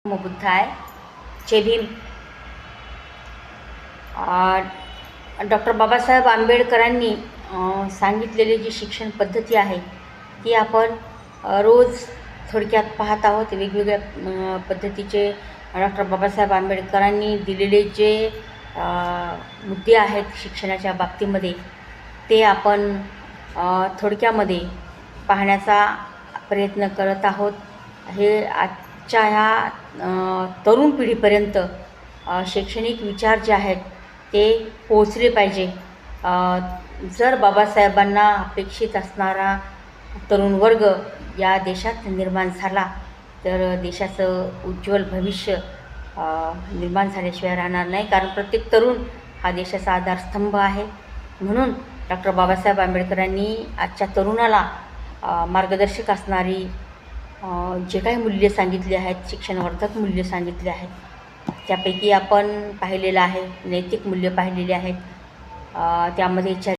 बुद्धाय जय Bhim. Doctor Babasaheb आंबेडकरांनी सांगितलेली जी शिक्षण पद्धती आहे ती आपण रोज थोडक्यात पाहत आहोत। वेगवेगळ्या पद्धतीचे डॉक्टर बाबासाहेब आंबेडकरांनी दिलेले जे मुद्दे आहेत शिक्षणाच्या बाबतीमध्ये ते आपण थोडक्यामध्ये पाहण्याचा प्रयत्न करत आहोत। हे आजच्या ह्या तरुण पिढीपर्यंत शैक्षणिक विचार जे आहेत ते पोहोचले पाहिजे। जर बाबासाहेबांना अपेक्षित असणारा तरुण वर्ग या देशात निर्माण झाला तर देशाचं उज्ज्वल भविष्य निर्माण झाल्याशिवाय राहणार नाही, कारण प्रत्येक तरुण हा देशाचा आधारस्तंभ आहे। म्हणून डॉक्टर बाबासाहेब आंबेडकरांनी आजच्या तरुणाला मार्गदर्शक असणारी जे काही मूल्ये सांगितली आहेत, शिक्षणवर्धक मूल्ये सांगितली आहेत, त्यापैकी आपण पाहिलेलं आहे नैतिक मूल्य पाहिलेली आहेत। त्यामध्ये